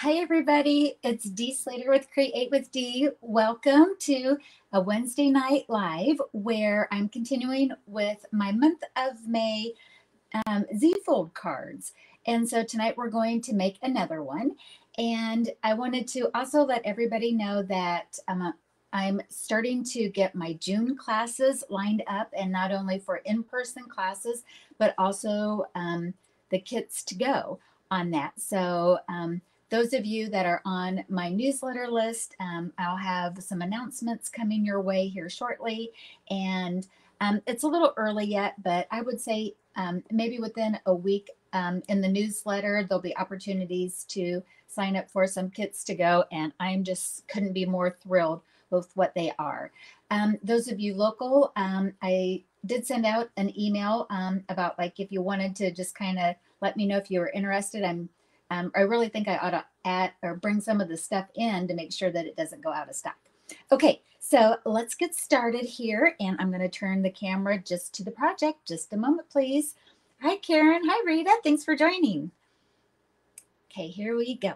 Hi, everybody. It's Dee Slater with Create with Dee. Welcome to a Wednesday night live where I'm continuing with my month of May Z-fold cards. And so tonight we're going to make another one. And I wanted to also let everybody know that I'm starting to get my June classes lined up, and not only for in-person classes, but also the kits to go on that. So those of you that are on my newsletter list, I'll have some announcements coming your way here shortly. And it's a little early yet, but I would say maybe within a week in the newsletter, there'll be opportunities to sign up for some kits to go. And I'm just couldn't be more thrilled with what they are. Those of you local, I did send out an email about like if you wanted to just kind of let me know if you were interested. I really think I ought to add or bring some of the stuff in to make sure that it doesn't go out of stock. Okay, so let's get started here, and I'm going to turn the camera just to the project. Just a moment, please. Hi, Karen. Hi, Rita. Thanks for joining. Okay, here we go.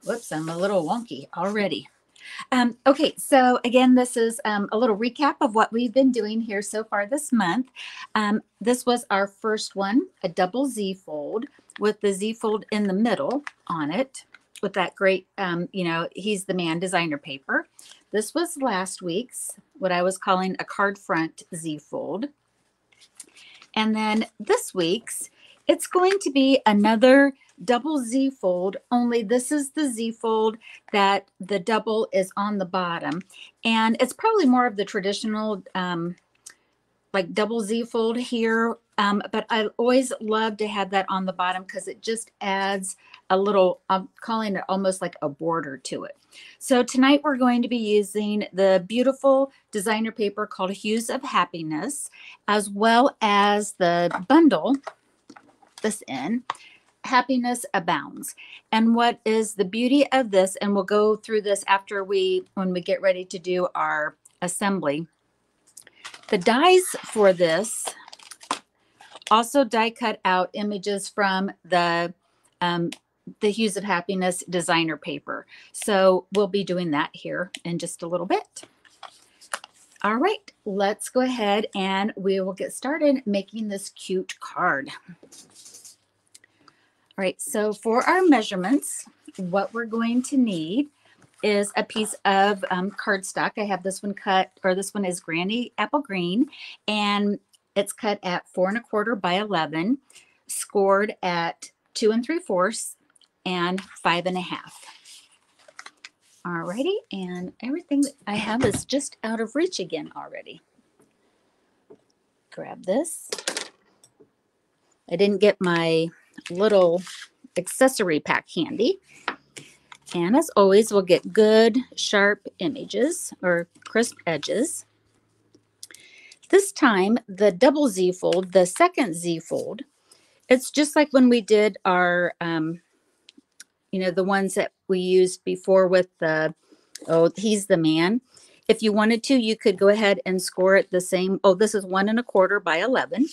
Whoops, I'm a little wonky already. Okay, so again, this is a little recap of what we've been doing here so far this month. This was our first one, a double Z fold with the Z fold in the middle on it with that great, he's the man designer paper. This was last week's, what I was calling a card front Z fold. And then this week's, it's going to be another double Z fold, only this is the Z fold that the double is on the bottom. And it's probably more of the traditional like double Z fold here. But I always love to have that on the bottom because it just adds a little, I'm calling it almost like a border to it. So tonight we're going to be using the beautiful designer paper called Hues of Happiness, as well as the bundle, this in Happiness Abounds. And what is the beauty of this, and we'll go through this after when we get ready to do our assembly. The dies for this also die cut out images from the Hues of Happiness designer paper. So we'll be doing that here in just a little bit. All right, let's go ahead and we will get started making this cute card. All right, so for our measurements, what we're going to need is a piece of cardstock. I have this one cut, or this one is Granny Apple Green, and it's cut at 4 1/4 by 11, scored at 2 3/4 and 5 1/2. All righty, and everything that I have is just out of reach again already. Grab this. I didn't get my little accessory pack handy. And as always, we'll get good sharp images or crisp edges. This time, the double Z fold, the second Z fold, it's just like when we did our, the ones that we used before with the, he's the man. If you wanted to, you could go ahead and score it the same. Oh, this is 1 1/4 by 11.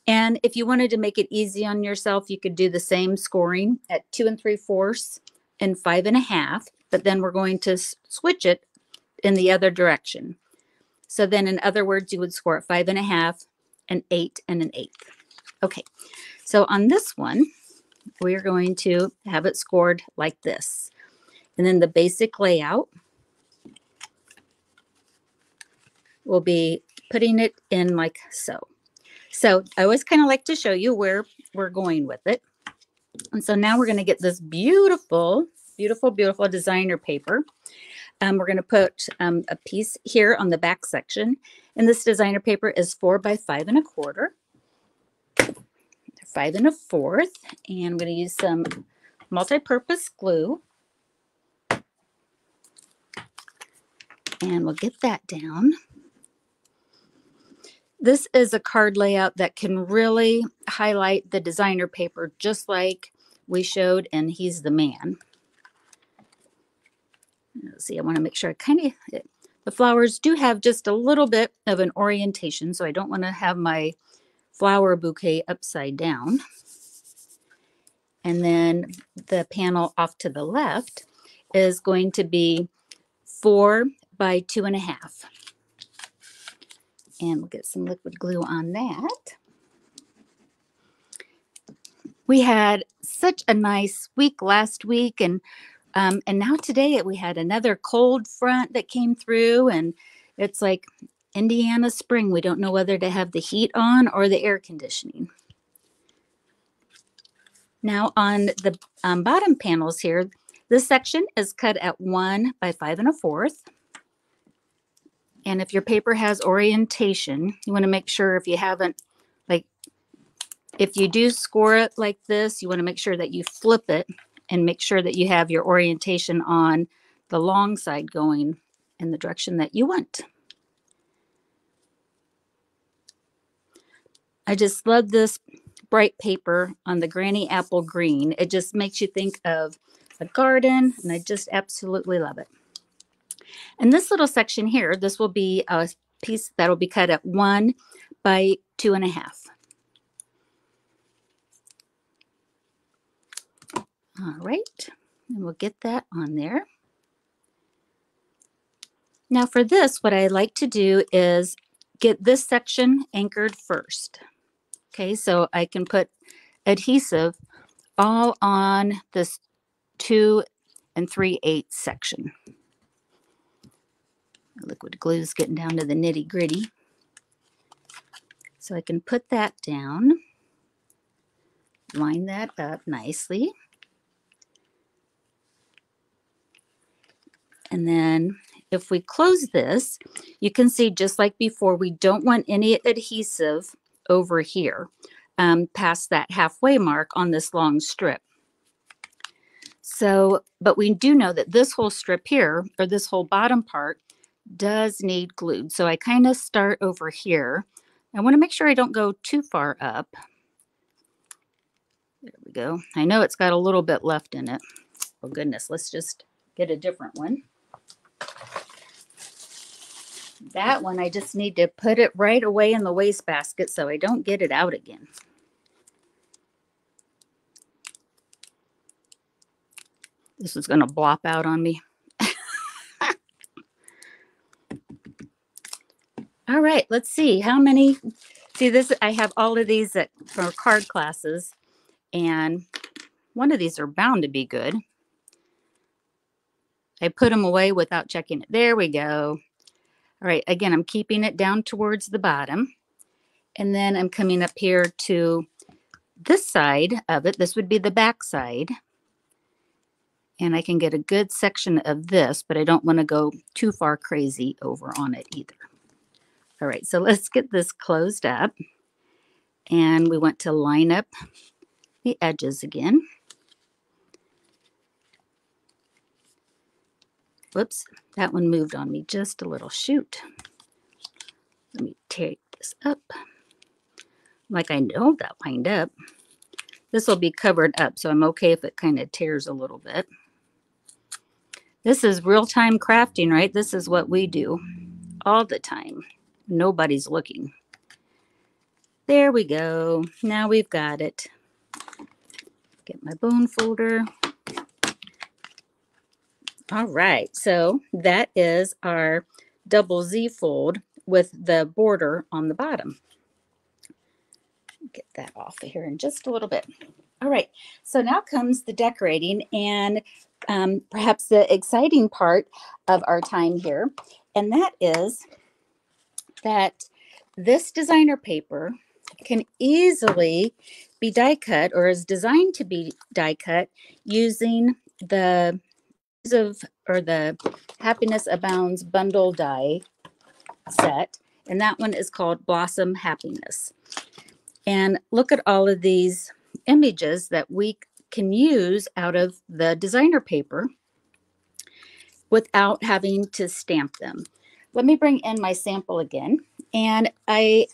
And if you wanted to make it easy on yourself, you could do the same scoring at 2 3/4 and 5 1/2, but then we're going to switch it in the other direction. So then in other words, you would score at 5 1/2, an 8 and an 1/8. Okay, so on this one, we're going to have it scored like this. And then the basic layout will be putting it in like so. So I always kind of like to show you where we're going with it. And so now we're going to get this beautiful, beautiful, beautiful designer paper. We're going to put a piece here on the back section. And this designer paper is 4 by 5 1/4. 5 1/4. And I'm going to use some multi-purpose glue. And we'll get that down. This is a card layout that can really highlight the designer paper, just like we showed in He's the Man. Let's see, I want to make sure the flowers do have just a little bit of an orientation, so I don't want to have my flower bouquet upside down. And then the panel off to the left is going to be 4 by 2.5. And we'll get some liquid glue on that. We had such a nice week last week, and now today we had another cold front that came through, and it's like Indiana spring. We don't know whether to have the heat on or the air conditioning. Now on the bottom panels here, this section is cut at 1 by 5 1/4. And if your paper has orientation, you want to make sure if you haven't, like, if you do score it like this, you want to make sure that you flip it and make sure that you have your orientation on the long side going in the direction that you want. I just love this bright paper on the granny apple green. It just makes you think of a garden, and I just absolutely love it. And this little section here, this will be a piece that will be cut at 1 by 2.5. All right, and we'll get that on there. Now for this, what I like to do is get this section anchored first. Okay, so I can put adhesive all on this 2 3/8 section. Liquid glue is getting down to the nitty gritty. So I can put that down, line that up nicely. And then if we close this, you can see just like before, we don't want any adhesive over here past that halfway mark on this long strip. So, but we do know that this whole strip here, or this whole bottom part, does need glued. So I kind of start over here. I want to make sure I don't go too far up. There we go. I know it's got a little bit left in it. Oh goodness, let's just get a different one. That one, I just need to put it right away in the wastebasket so I don't get it out again. This is going to blop out on me. All right, let's see how many. See this, I have all of these for card classes, and one of these are bound to be good. I put them away without checking it. There we go. All right, again, I'm keeping it down towards the bottom. And then I'm coming up here to this side of it. This would be the back side. And I can get a good section of this, but I don't want to go too far crazy over on it either. All right, so let's get this closed up. And we want to line up the edges again. Whoops, that one moved on me just a little. Shoot. Let me take this up. Like I know that lined up. This will be covered up, so I'm okay if it kind of tears a little bit. This is real-time crafting, right? This is what we do all the time. Nobody's looking. There we go. Now we've got it. Get my bone folder. All right, so that is our double Z fold with the border on the bottom. Get that off of here in just a little bit. All right, so now comes the decorating and perhaps the exciting part of our time here, and that is that this designer paper can easily be die cut, or is designed to be die cut, using the Happiness Abounds bundle die set, and that one is called Blossom Happiness. And look at all of these images that we can use out of the designer paper without having to stamp them. Let me bring in my sample again. And I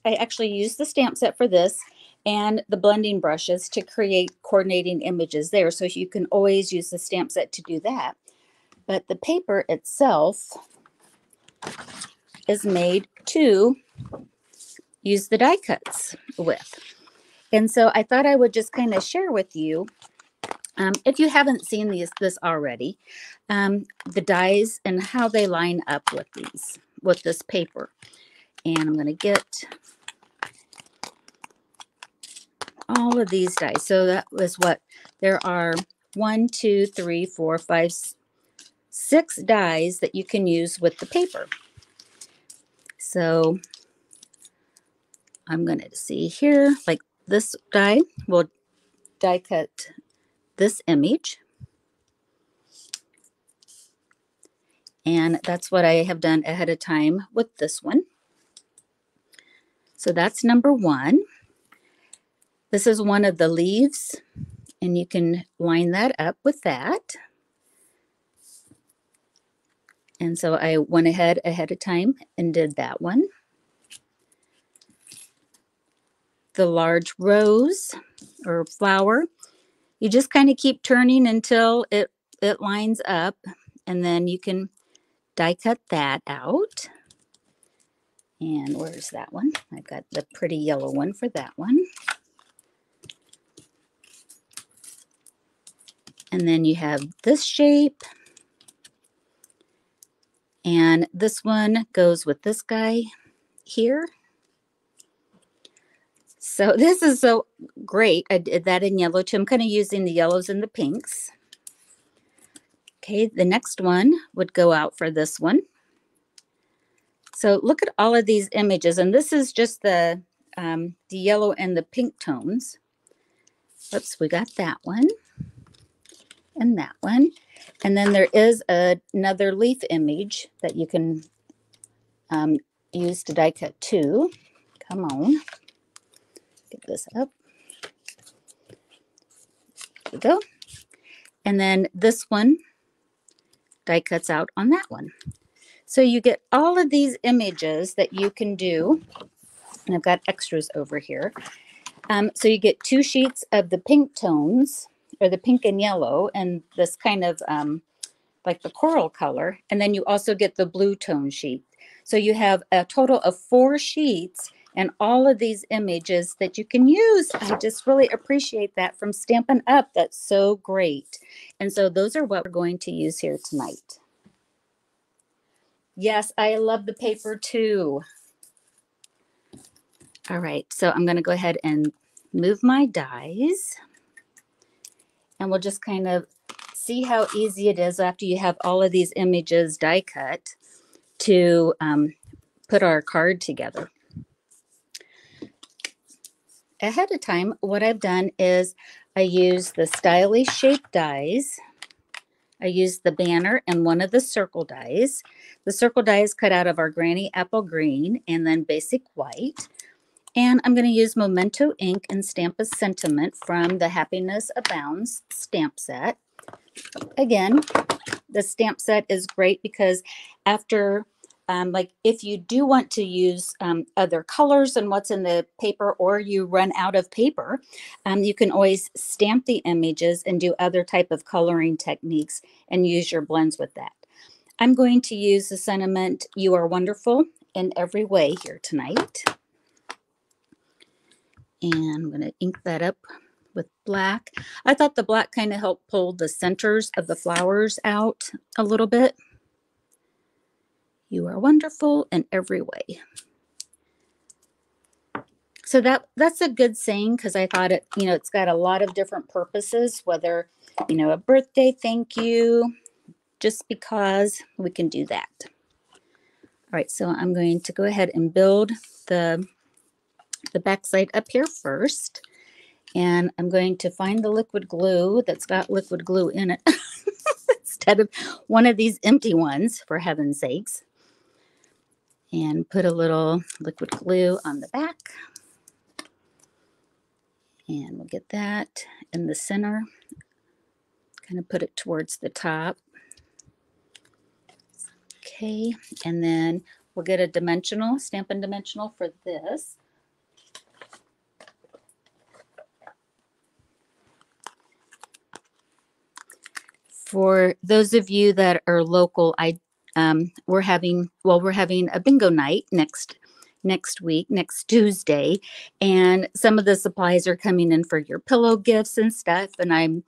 actually used the stamp set for this and the blending brushes to create coordinating images there. So you can always use the stamp set to do that. But the paper itself is made to use the die cuts with. And so I thought I would just kind of share with you, if you haven't seen this already, the dies and how they line up with this paper. And I'm going to get all of these dies. So that was what there are 1, 2, 3, 4, 5, 6 dies that you can use with the paper. So I'm going to see here, like this die will die cut this image. And that's what I have done ahead of time with this one. So that's number 1. This is one of the leaves, and you can line that up with that. And so I went ahead of time and did that one. The large rose or flower, you just kind of keep turning until it lines up, and then you can die cut that out. And where's that one? I've got the pretty yellow one for that one. And then you have this shape. And this one goes with this guy here. So this is so great. I did that in yellow too. I'm kind of using the yellows and the pinks. Okay, the next one would go out for this one. So look at all of these images, and this is just the yellow and the pink tones. Oops, we got that one and that one. And then there is another leaf image that you can use to die cut too. Come on, get this up. There we go. And then this one die cuts out on that one. So you get all of these images that you can do. And I've got extras over here. So you get 2 sheets of the pink tones, or the pink and yellow, and this kind of like the coral color. And then you also get the blue tone sheet. So you have a total of 4 sheets and all of these images that you can use. I just really appreciate that from Stampin' Up. That's so great. And so those are what we're going to use here tonight. Yes, I love the paper too. All right, so I'm going to go ahead and move my dies. And we'll just kind of see how easy it is after you have all of these images die cut to put our card together. Ahead of time, what I've done is I use the stylish shape dies. I used the banner and one of the circle dies. The circle die is cut out of our Granny Apple Green and then basic white. And I'm going to use Memento ink and stamp a sentiment from the Happiness Abounds stamp set. Again, the stamp set is great because after, like if you do want to use other colors and what's in the paper, or you run out of paper, you can always stamp the images and do other type of coloring techniques and use your blends with that. I'm going to use the sentiment, "You are wonderful in every way" here tonight. And I'm going to ink that up with black. I thought the black kind of helped pull the centers of the flowers out a little bit. You are wonderful in every way. So that's a good saying, because I thought it, it's got a lot of different purposes, whether, a birthday thank you, just because we can do that. All right, so I'm going to go ahead and build the backside up here first. And I'm going to find the liquid glue that's got liquid glue in it instead of one of these empty ones, for heaven's sakes. And put a little liquid glue on the back. And we'll get that in the center. Kind of put it towards the top. Okay, and then we'll get a dimensional, Stampin' Dimensional for this. For those of you that are local, we're having a bingo night next next week, next Tuesday. And some of the supplies are coming in for your pillow gifts and stuff. And I'm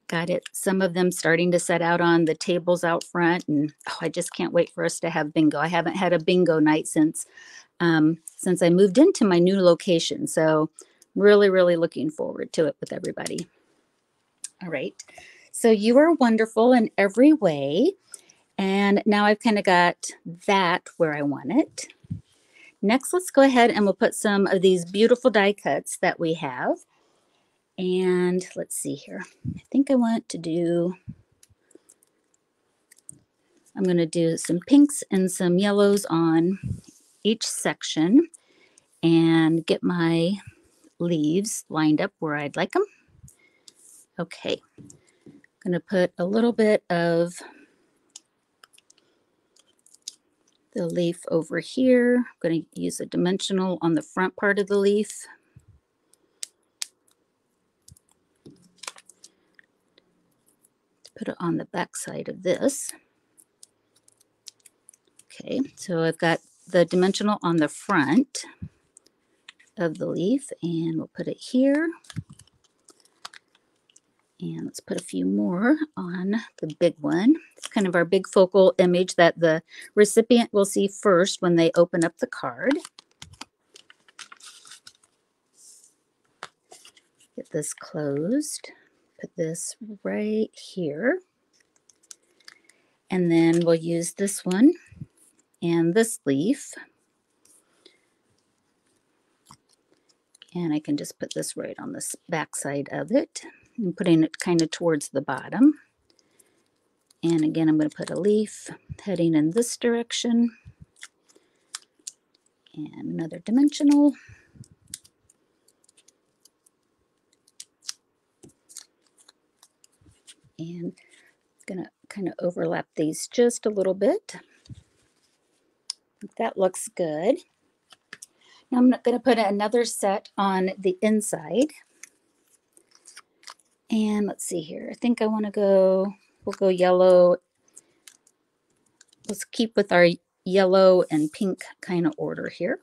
got it, some of them starting to set out on the tables out front. And I just can't wait for us to have bingo. I haven't had a bingo night since I moved into my new location. So really, really looking forward to it with everybody. All right. So you are wonderful in every way. And now I've kind of got that where I want it. Next, let's go ahead and we'll put some of these beautiful die cuts that we have. And let's see here. I think I want to do, I'm going to do some pinks and some yellows on each section and get my leaves lined up where I'd like them. Okay. I'm going to put a little bit of the leaf over here. I'm going to use a dimensional on the front part of the leaf. Put it on the back side of this. Okay, so I've got the dimensional on the front of the leaf, and we'll put it here. And let's put a few more on the big one. It's kind of our big focal image that the recipient will see first when they open up the card. Get this closed. Put this right here. And then we'll use this one and this leaf. And I can just put this right on the back side of it. I'm putting it kind of towards the bottom. And again, I'm going to put a leaf heading in this direction. And another dimensional. And I'm going to kind of overlap these just a little bit. That looks good. Now I'm going to put another set on the inside. And let's see here. I think I want to go, we'll go yellow. Let's keep with our yellow and pink kind of order here.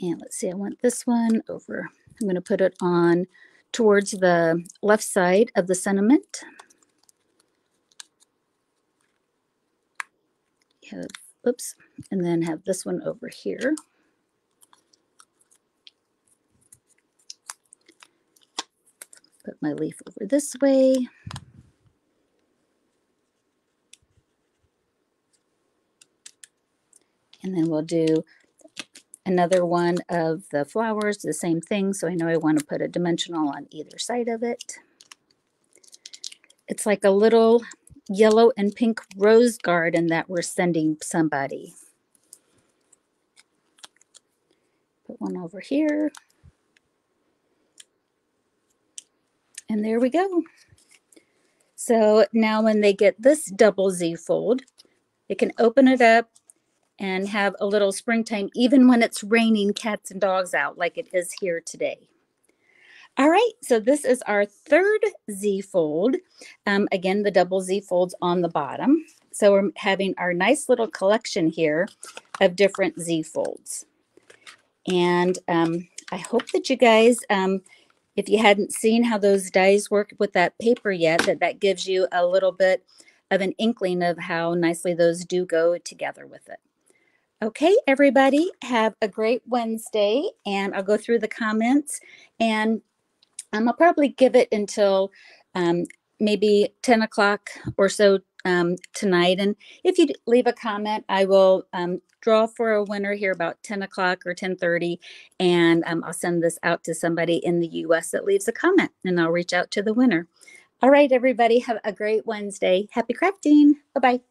And let's see, I want this one over. I'm going to put it on towards the left side of the sentiment. Have, oops, and then have this one over here. Put my leaf over this way. And then we'll do another one of the flowers, the same thing. So I know I want to put a dimensional on either side of it. It's like a little yellow and pink rose garden that we're sending somebody. Put one over here. And there we go. So now when they get this double Z fold, they can open it up and have a little springtime, even when it's raining cats and dogs out like it is here today. All right, so this is our third Z fold. Again, the double Z folds on the bottom. So we're having our nice little collection here of different Z folds. And I hope that you guys, if you hadn't seen how those dies work with that paper yet, that gives you a little bit of an inkling of how nicely those do go together with it. Okay, everybody, have a great Wednesday, and I'll go through the comments, and I'll probably give it until maybe 10 o'clock or so tonight. And if you leave a comment, I will draw for a winner here about 10 o'clock or 10:30, and I'll send this out to somebody in the U.S. that leaves a comment, and I'll reach out to the winner. All right, everybody, have a great Wednesday. Happy crafting. Bye-bye.